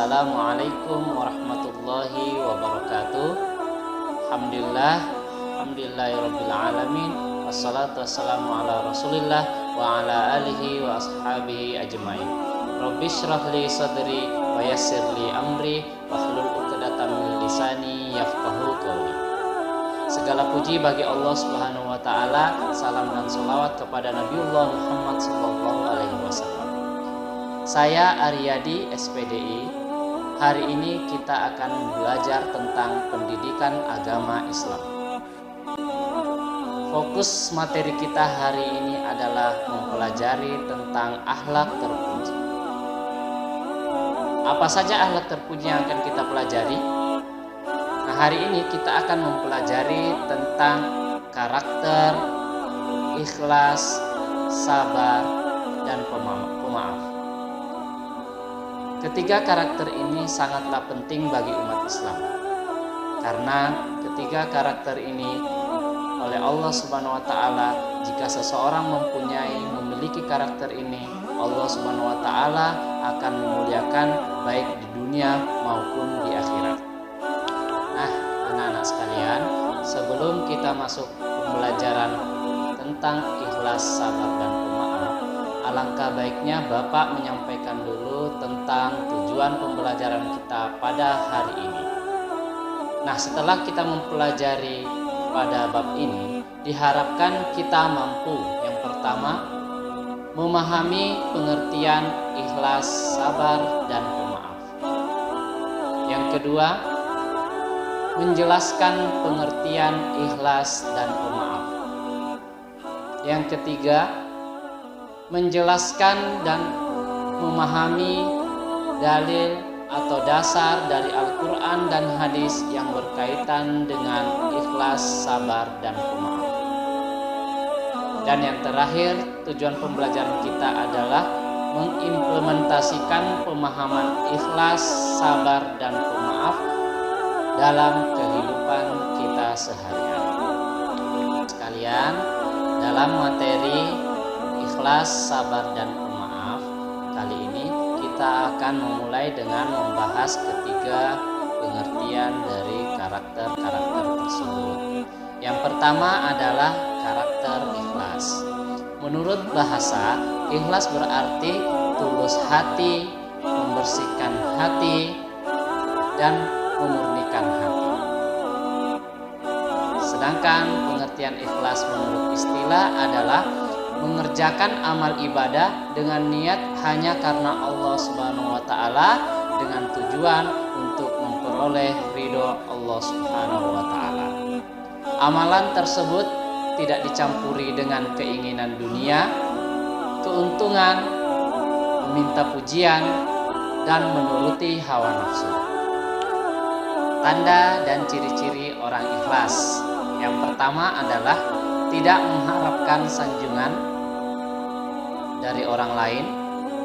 Assalamualaikum warahmatullahi wabarakatuh. Alhamdulillahirabbil alamin. Wassalatu wassalamu ala Rasulillah wa ala alihi wa ashabihi ajmain. Rabbi shrah li sadri wa yassir li amri wahlul 'uqdatam min lisani yafqahu qawli. Segala puji bagi Allah Subhanahu wa taala, salam dan selawat kepada Nabiullah Muhammad sallallahu alaihi wasallam. Saya Aryadi SPDI. Hari ini kita akan belajar tentang pendidikan agama Islam. Fokus materi kita hari ini adalah mempelajari tentang akhlak terpuji. Apa saja akhlak terpuji yang akan kita pelajari? Nah, hari ini kita akan mempelajari tentang karakter, ikhlas, sabar, dan pemaaf. Ketiga karakter ini sangatlah penting bagi umat Islam. Karena ketiga karakter ini oleh Allah Subhanahu wa taala, jika seseorang memiliki karakter ini, Allah Subhanahu wa taala akan memuliakan baik di dunia maupun di akhirat. Nah, anak-anak sekalian, sebelum kita masuk pembelajaran tentang ikhlas, sabar, dan pemaaf, alangkah baiknya Bapak menyampaikan dulu tentang tujuan pembelajaran kita pada hari ini. Nah, setelah kita mempelajari pada bab ini, diharapkan kita mampu, yang pertama, memahami pengertian ikhlas, sabar, dan pemaaf. Yang kedua, menjelaskan pengertian ikhlas dan pemaaf. Yang ketiga, menjelaskan dan memahami dalil atau dasar dari Al-Quran dan hadis yang berkaitan dengan ikhlas, sabar, dan pemaaf. Dan yang terakhir, tujuan pembelajaran kita adalah mengimplementasikan pemahaman ikhlas, sabar, dan pemaaf dalam kehidupan kita sehari-hari. Sekalian, dalam materi ikhlas, sabar, dan pemaaf, kali ini kita akan memulai dengan membahas ketiga pengertian dari karakter-karakter tersebut. Yang pertama adalah karakter ikhlas. Menurut bahasa, ikhlas berarti tulus hati, membersihkan hati, dan memurnikan hati. Sedangkan pengertian ikhlas menurut istilah adalah mengerjakan amal ibadah dengan niat hanya karena Allah Subhanahu wa taala, dengan tujuan untuk memperoleh ridho Allah Subhanahu wa taala. Amalan tersebut tidak dicampuri dengan keinginan dunia, keuntungan, meminta pujian, dan menuruti hawa nafsu. Tanda dan ciri-ciri orang ikhlas. Yang pertama adalah tidak mengharapkan sanjungan dari orang lain.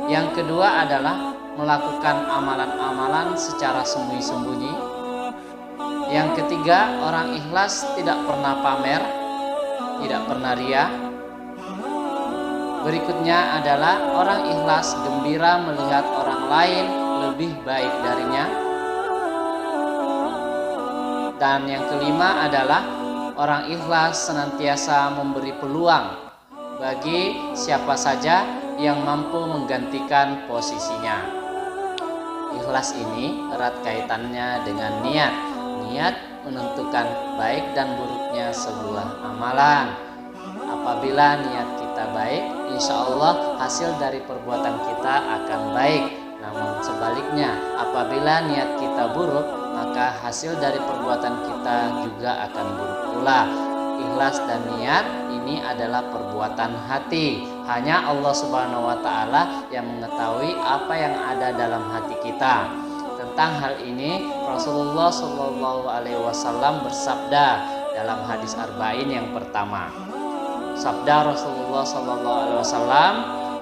Yang kedua adalah melakukan amalan-amalan secara sembunyi-sembunyi. Yang ketiga, orang ikhlas tidak pernah pamer, tidak pernah ria. Berikutnya adalah orang ikhlas gembira melihat orang lain lebih baik darinya. Dan yang kelima adalah orang ikhlas senantiasa memberi peluang bagi siapa saja yang mampu menggantikan posisinya. Ikhlas ini erat kaitannya dengan niat. Niat menentukan baik dan buruknya sebuah amalan. Apabila niat kita baik, insya Allah hasil dari perbuatan kita akan baik. Namun sebaliknya, apabila niat kita buruk, maka hasil dari perbuatan kita juga akan buruk pula. Ikhlas dan niat ini adalah perbuatan hati. Hanya Allah Subhanahu wa taala yang mengetahui apa yang ada dalam hati kita. Tentang hal ini, Rasulullah Shallallahu alaihi wasallam bersabda dalam hadis arba'in yang pertama. Sabda Rasulullah Shallallahu alaihi wasallam,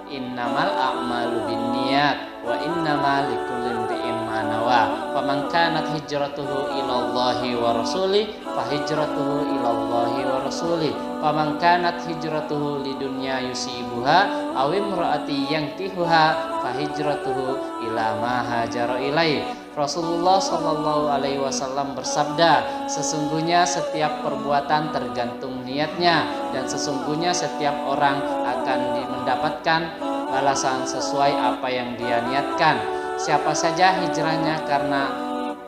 "Innamal a'malu binniyat wa innamal likulli imri'in ma nawa. Faman kanat hijratuhu ilallahi wa rasulih fa hijratuhu ilallahi wa rasulih. Faman kanat hijratuhu lidunya yusibuha aw imraati yankihuha fahijratuhu ila ma hajara ilaih. Rasulullah Shallallahu Alaihi Wasallam bersabda, sesungguhnya setiap perbuatan tergantung niatnya, dan sesungguhnya setiap orang akan mendapatkan balasan sesuai apa yang dia niatkan. Siapa saja hijrahnya karena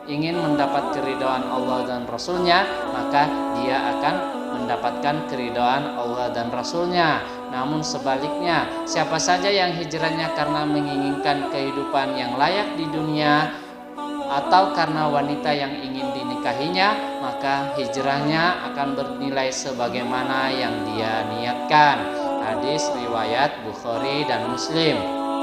ingin mendapat keridhaan Allah dan Rasulnya, maka dia akan mendapatkan keridhaan Allah dan Rasulnya. Namun sebaliknya, siapa saja yang hijrahnya karena menginginkan kehidupan yang layak di dunia atau karena wanita yang ingin dinikahinya, maka hijrahnya akan bernilai sebagaimana yang dia niatkan. Hadis riwayat Bukhari dan Muslim.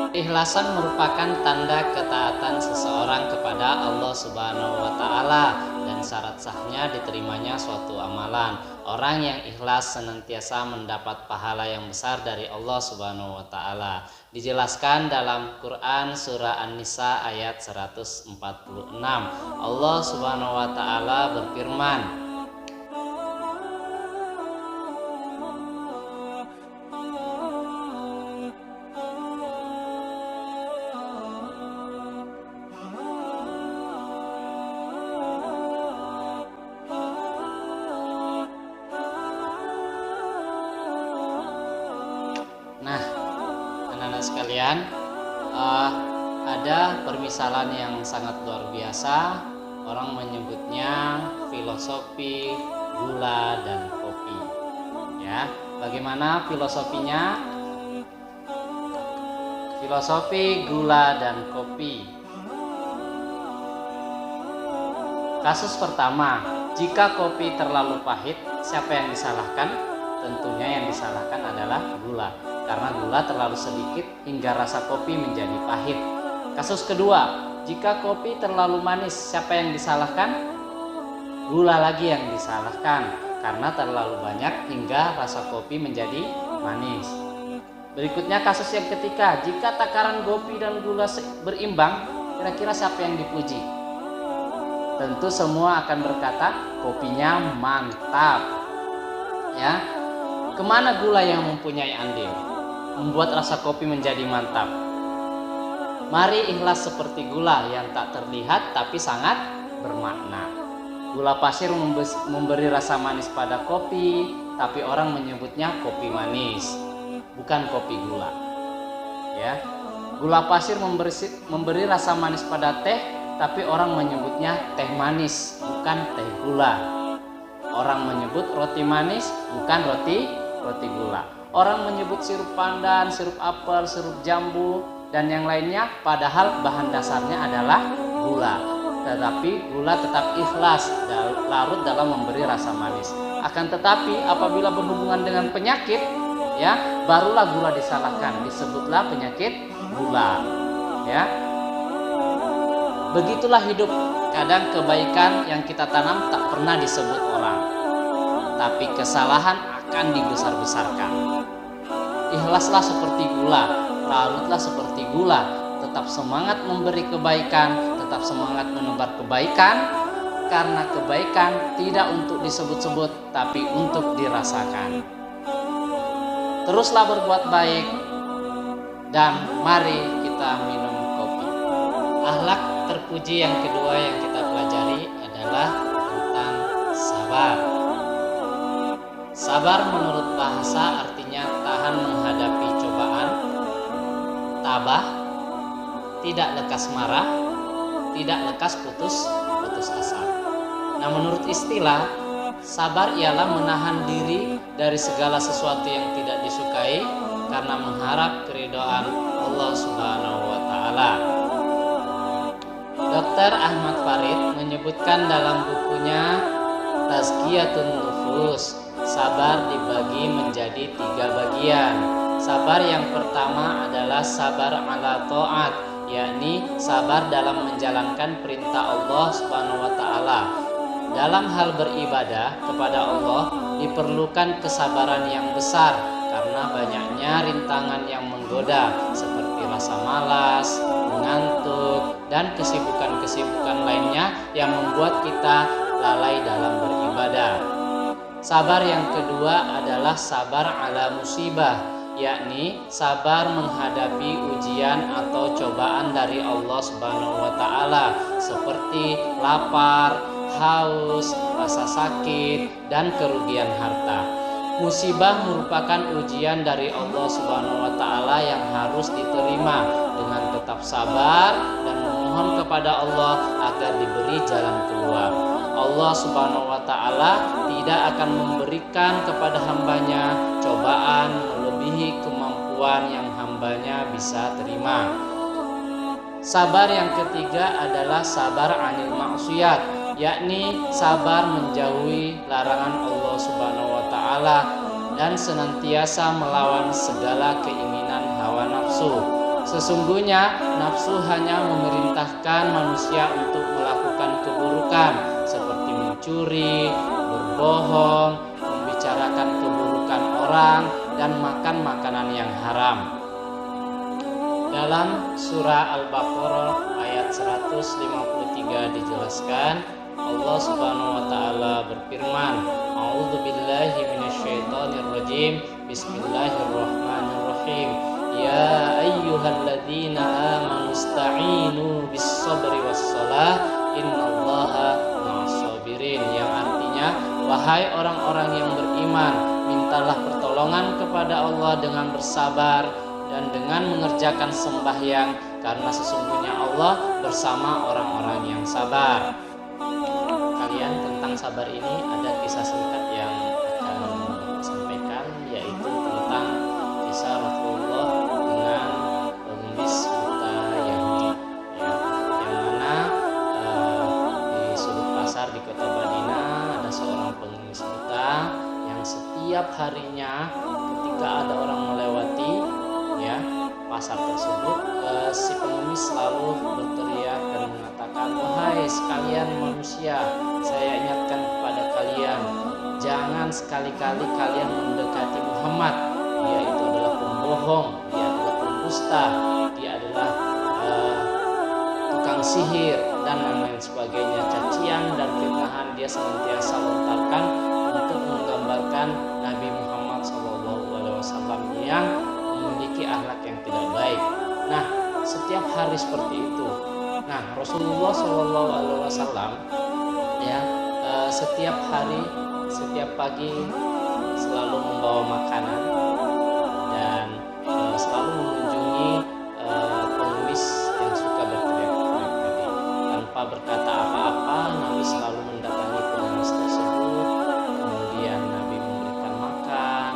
Ikhlasan merupakan tanda ketaatan seseorang kepada Allah Subhanahu wa Ta'ala dan syarat sahnya diterimanya suatu amalan. Orang yang ikhlas senantiasa mendapat pahala yang besar dari Allah Subhanahu wa Ta'ala. Dijelaskan dalam Quran surah An-Nisa ayat 146. Allah Subhanahu wa Ta'ala berfirman, nah, anak-anak sekalian, ada permisalan yang sangat luar biasa. Orang menyebutnya filosofi gula dan kopi. Ya, bagaimana filosofinya? Filosofi gula dan kopi. Kasus pertama, jika kopi terlalu pahit, siapa yang disalahkan? Tentunya yang disalahkan adalah gula, karena gula terlalu sedikit hingga rasa kopi menjadi pahit. Kasus kedua, jika kopi terlalu manis, siapa yang disalahkan? Gula lagi yang disalahkan, karena terlalu banyak hingga rasa kopi menjadi manis. Berikutnya kasus yang ketiga, jika takaran kopi dan gula berimbang, kira-kira siapa yang dipuji? Tentu semua akan berkata kopinya mantap. Ya, kemana gula yang mempunyai andil membuat rasa kopi menjadi mantap? Mari ikhlas seperti gula yang tak terlihat tapi sangat bermakna. Gula pasir memberi rasa manis pada kopi, tapi orang menyebutnya kopi manis, bukan kopi gula. Ya, gula pasir memberi rasa manis pada teh, tapi orang menyebutnya teh manis, bukan teh gula. Orang menyebut roti manis, bukan roti gula. Orang menyebut sirup pandan, sirup apel, sirup jambu, dan yang lainnya, padahal bahan dasarnya adalah gula. Tetapi gula tetap ikhlas larut dalam memberi rasa manis. Akan tetapi apabila berhubungan dengan penyakit, ya, barulah gula disalahkan, disebutlah penyakit gula. Ya, begitulah hidup. Kadang kebaikan yang kita tanam tak pernah disebut orang, tapi kesalahan akan dibesar-besarkan. Ikhlaslah seperti gula, larutlah seperti gula, tetap semangat memberi kebaikan, tetap semangat menebar kebaikan, karena kebaikan tidak untuk disebut-sebut, tapi untuk dirasakan. Teruslah berbuat baik, dan mari kita minum kopi. Akhlak terpuji yang kedua yang kita pelajari adalah tentang sabar. Sabar menurut bahasa artinya tahan menghadapi cobaan, tabah, tidak lekas marah, tidak lekas putus asa. Nah, menurut istilah, sabar ialah menahan diri dari segala sesuatu yang tidak disukai karena mengharap keridhaan Allah Subhanahu wa Ta'ala. Dr. Ahmad Farid menyebutkan dalam bukunya Tazkiyatun Nufus, sabar dibagi menjadi 3 bagian. Sabar yang pertama adalah sabar ala ta'at, yakni sabar dalam menjalankan perintah Allah Subhanahu wa Ta'ala. Dalam hal beribadah kepada Allah diperlukan kesabaran yang besar karena banyaknya rintangan yang menggoda seperti rasa malas, mengantuk, dan kesibukan-kesibukan lainnya yang membuat kita lalai dalam beribadah. Sabar yang kedua adalah sabar ala musibah, yakni sabar menghadapi ujian atau cobaan dari Allah Subhanahu wa taala seperti lapar, haus, rasa sakit, dan kerugian harta. Musibah merupakan ujian dari Allah Subhanahu wa taala yang harus diterima dengan tetap sabar dan memohon kepada Allah agar diberi jalan keluar. Allah Subhanahu wa taala tidak akan memberikan kepada hambanya cobaan melebihi kemampuan yang hambanya bisa terima. Sabar yang ketiga adalah sabar anil maksiat, yakni sabar menjauhi larangan Allah Subhanahu wa taala dan senantiasa melawan segala keinginan hawa nafsu. Sesungguhnya nafsu hanya memerintahkan manusia untuk melakukan keburukan seperti mencuri, berbohong, membicarakan keburukan orang, dan makan makanan yang haram. Dalam surah Al-Baqarah ayat 153 dijelaskan, Allah Subhanahu wa taala berfirman, "A'udzubillahi minasyaitonirrajim. Bismillahirrahmanirrahim. Ya ayyuhalladzina amanu ista'inu bis-sabri was-shalah innallaha ma'as-sabirin." Yang artinya, wahai orang-orang yang beriman, mintalah pertolongan kepada Allah dengan bersabar dan dengan mengerjakan sembahyang, karena sesungguhnya Allah bersama orang-orang yang sabar. Kalian tentang sabar ini ada kisah singkat yang akan sampaikan, yaitu tentang kisah Rasulullah dengan pengemis buta Yahudi, ya, yang mana di sudut pasar di kota Madinah ada seorang pengemis buta yang setiap harinya ketika ada orang melewati pasar tersebut, si pengemis selalu berteriak dan mengatakan, "Wahai sekalian manusia, saya ingatkan kepada kalian, jangan sekali-kali kalian mendekati Muhammad. Dia itu adalah pembohong, dia adalah pendusta, dia adalah tukang sihir dan lain-lain sebagainya. Cacian dan fitnahan dia senantiasa lontarkan untuk menggambarkan Nabi Muhammad SAW yang memiliki akhlak yang tidak baik." Nah, setiap hari seperti itu. Nah, Rasulullah SAW setiap hari, setiap pagi selalu membawa makanan dan selalu mengunjungi pengemis yang suka berteriak-teriak tadi. Tanpa berkata apa-apa, Nabi selalu mendatangi pengemis tersebut. Kemudian Nabi memberikan makan,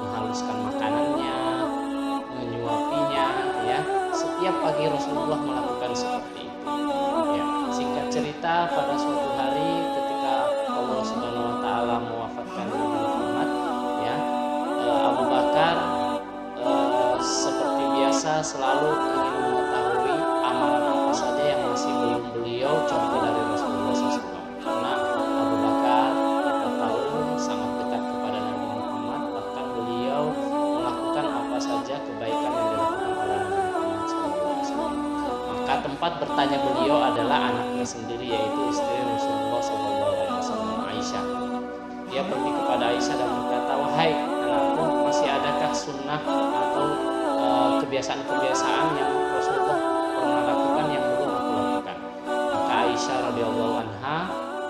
menghaluskan makanannya, menyuapinya, ya. Setiap pagi Rasulullah melakukan seperti itu. Ya, singkat cerita, pada suatu hari ketika Allah Subhanahu wa taala mewafatkan Nabi Muhammad, ya, Abu Bakar seperti biasa selalu ingin mengetahui amalan apa saja yang masih belum beliau contoh dari Rasulullah SAW. Karena Abu Bakar, kita tahu, sangat dekat kepada Nabi Muhammad, bahkan beliau melakukan apa saja kebaikan yang dilakukan oleh Nabi Muhammad SAW. Maka tempat bertanya beliau adalah anaknya sendiri, yaitu istri Rasulullah SAW, Aisyah. Dia pergi kepada Aisyah dan berkata, "Wahai anakku, masih adakah sunnah atau kebiasaan-kebiasaan yang Rasulullah pernah lakukan yang belum aku lakukan?" Maka Aisyah radhiyallahu anha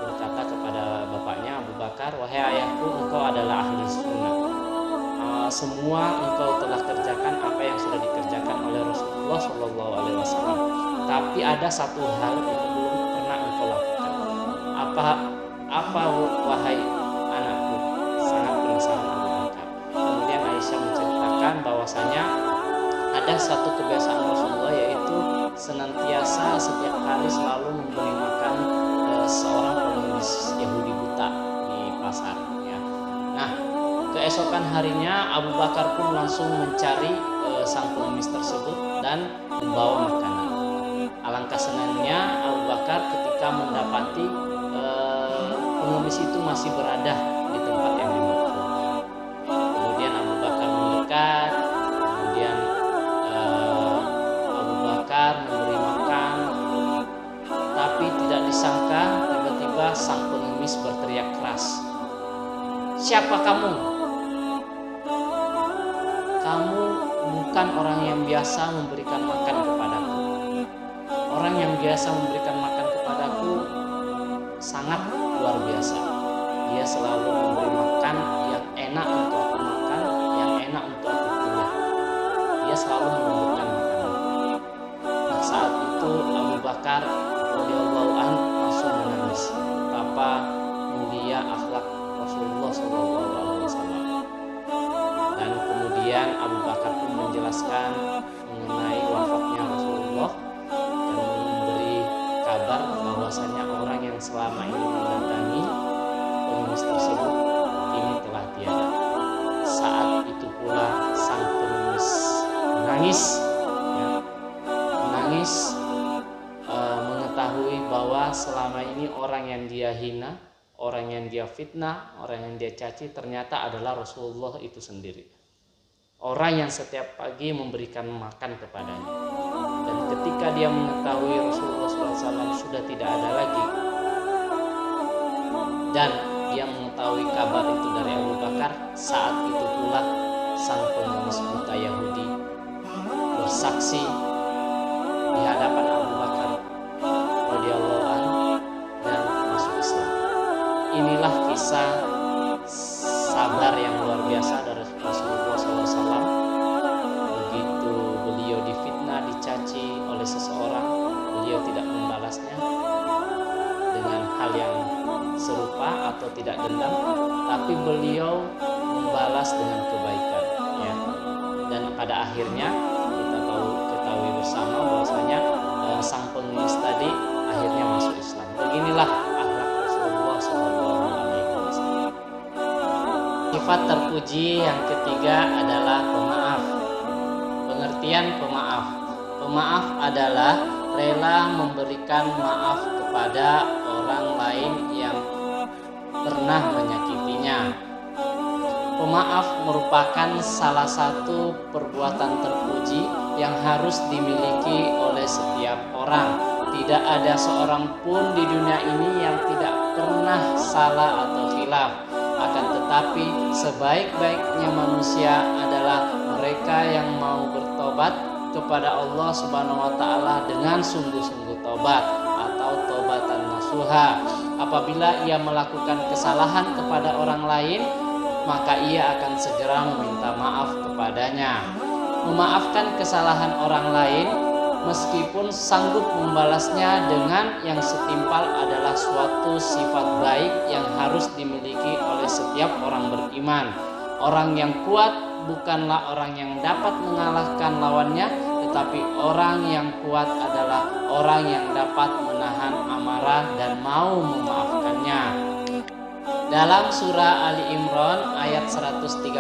berkata kepada bapaknya Abu Bakar, "Wahai ayahku, engkau adalah ahli sunnah. Semua engkau telah kerjakan apa yang sudah dikerjakan oleh Rasulullah SAW. Tapi ada satu hal yang belum pernah engkau lakukan. Apa wahai anakku?" Sangat penasaran Abu Bakar. Kemudian Aisyah menceritakan bahwasanya ada satu kebiasaan Rasulullah, yaitu senantiasa setiap hari selalu memberi makan seorang pengemis Yahudi buta di pasar, ya. Nah, keesokan harinya Abu Bakar pun langsung mencari sang pengemis tersebut dan membawa makanan. Alangkah senangnya Abu Bakar ketika mendapati pengemis itu masih berada di tempat yang dimaksud. Kemudian Abu Bakar mendekat, kemudian Abu Bakar memberi makan, tapi tidak disangka tiba-tiba sang pengemis berteriak keras, "Siapa kamu?" kamu bukan orang yang biasa memberikan makan kepadaku. Orang yang biasa memberikan makan kepadaku sangat luar biasa. Dia selalu memberi makan yang enak untuk aku makan, yang enak untuk aku kunyah. Dia selalu memberikan makanan. Nah, saat itu Abu Bakar radhiyallahu an langsung menangis. Betapa mulia akhlak Rasulullah SAW. Dan kemudian Abu Bakar pun menjelaskan mengenai wafatnya Rasulullah dan memberi kabar bahwasanya orang yang selama ini mendatangi pengemis tersebut kini telah tiada. Saat itu pula sang pengemis menangis, mengetahui bahwa selama ini orang yang dia hina, orang yang dia fitnah, orang yang dia caci ternyata adalah Rasulullah itu sendiri. Orang yang setiap pagi memberikan makan kepadanya. Dan ketika dia mengetahui Rasulullah SAW sudah tidak ada lagi, dan dia mengetahui kabar itu dari Abu Bakar, saat itu pula sang pengemis buta Yahudi bersaksi di hadapan Abu Bakar radhiyallahu anhu dan masuk Islam. Inilah kisah sabar yang luar biasa dari Rasulullah SAW. Begitu beliau difitnah, dicaci oleh seseorang, beliau tidak membalasnya dengan hal yang serupa atau tidak dendam, tapi beliau membalas dengan kebaikan, ya. Dan pada akhirnya kita ketahui bersama bahwasanya sang pengemis tadi akhirnya masuk Islam. Beginilah akhlak Rasulullah SAW. Sifat terpuji yang ketiga adalah pemaaf. Pengertian pemaaf. Pemaaf adalah rela memberikan maaf kepada orang lain yang pernah menyakitinya. Pemaaf merupakan salah satu perbuatan terpuji yang harus dimiliki oleh setiap orang. Tidak ada seorang pun di dunia ini yang tidak pernah salah atau khilaf. Akan tetapi sebaik-baiknya manusia adalah mereka yang mau bertobat kepada Allah Subhanahu wa taala dengan sungguh-sungguh tobat atau tobatan nasuha. Apabila ia melakukan kesalahan kepada orang lain, maka ia akan segera meminta maaf kepadanya. Memaafkan kesalahan orang lain meskipun sanggup membalasnya dengan yang setimpal adalah suatu sifat baik yang harus dimiliki oleh setiap orang beriman. Orang yang kuat bukanlah orang yang dapat mengalahkan lawannya, tetapi orang yang kuat adalah orang yang dapat menahan amarah dan mau memaafkannya. Dalam surah Ali Imran ayat 134,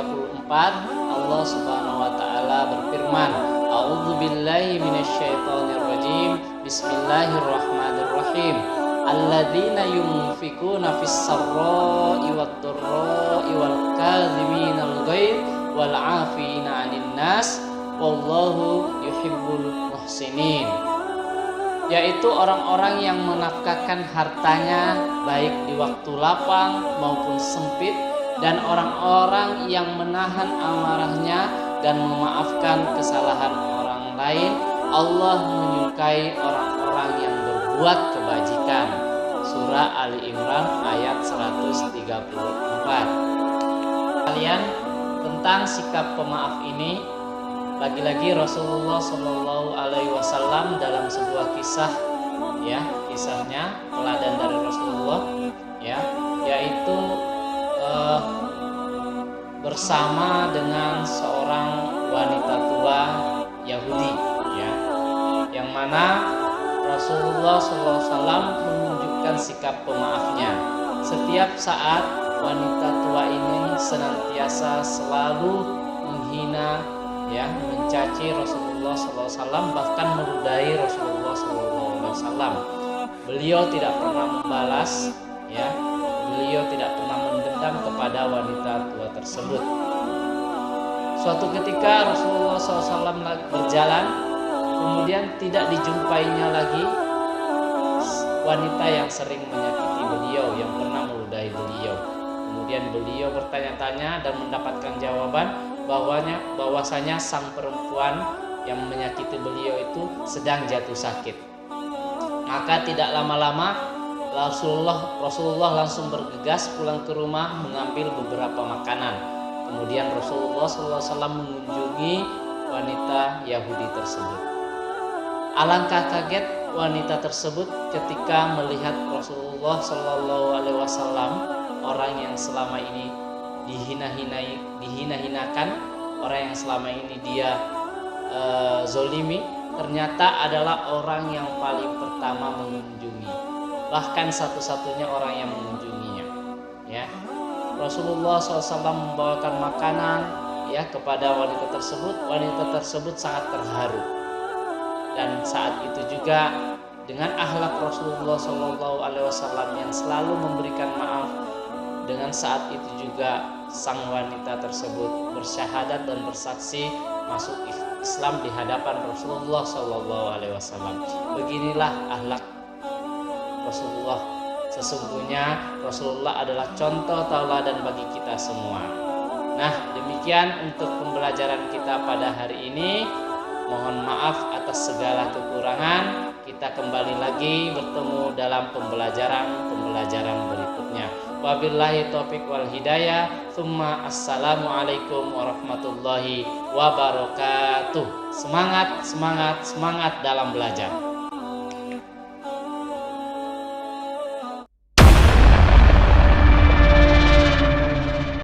Allah Subhanahu wa taala berfirman, A'udzubillahi minasyaitonirrajim. Bismillahirrahmanirrahim. Alladzina yunfikuna fis-sarra'i wad-dharra'i wal kadhiminal ghaidh wal 'afina 'anil nas wallahu yuhibbul muhsinin. Yaitu orang-orang yang menafkahkan hartanya baik di waktu lapang maupun sempit, dan orang-orang yang menahan amarahnya dan memaafkan kesalahan orang lain. Allah menyukai orang-orang yang berbuat kebajikan. Surah Ali Imran ayat 134. Kalian tentang sikap pemaaf ini, lagi-lagi Rasulullah Shallallahu Alaihi Wasallam dalam sebuah kisah, ya, kisahnya teladan dari Rasulullah, ya, yaitu bersama dengan seorang wanita tua Yahudi, ya, yang mana Rasulullah SAW menunjukkan sikap pemaafnya. Setiap saat wanita tua ini senantiasa selalu menghina, ya, mencaci Rasulullah SAW, bahkan meludahi Rasulullah SAW. Beliau tidak pernah membalas, ya, beliau tidak pernah mendendam kepada wanita tua tersebut. Suatu ketika Rasulullah SAW berjalan, kemudian tidak dijumpainya lagi wanita yang sering menyakiti beliau, yang pernah meludahi beliau. Kemudian beliau bertanya-tanya dan mendapatkan jawaban, bahwasanya sang perempuan yang menyakiti beliau itu sedang jatuh sakit. Maka tidak lama-lama Rasulullah langsung bergegas pulang ke rumah mengambil beberapa makanan. Kemudian Rasulullah SAW mengunjungi wanita Yahudi tersebut. Alangkah kaget wanita tersebut ketika melihat Rasulullah SAW, orang yang selama ini dihina-hinakan, orang yang selama ini dia zolimi, ternyata adalah orang yang paling pertama mengunjungi, bahkan satu-satunya orang yang mengunjunginya. Ya, Rasulullah SAW membawakan makanan ya kepada wanita tersebut. Wanita tersebut sangat terharu, dan saat itu juga dengan akhlak Rasulullah SAW yang selalu memberikan maaf, dengan saat itu juga sang wanita tersebut bersyahadat dan bersaksi masuk Islam di hadapan Rasulullah SAW. Beginilah akhlak Rasulullah. Sesungguhnya Rasulullah adalah contoh tauladan bagi kita semua. Nah, demikian untuk pembelajaran kita pada hari ini. Mohon maaf atas segala kekurangan. Kita kembali lagi bertemu dalam pembelajaran berikutnya. Wabillahi taufiq wal hidayah. Tsumma assalamualaikum warahmatullahi wabarakatuh. Semangat dalam belajar.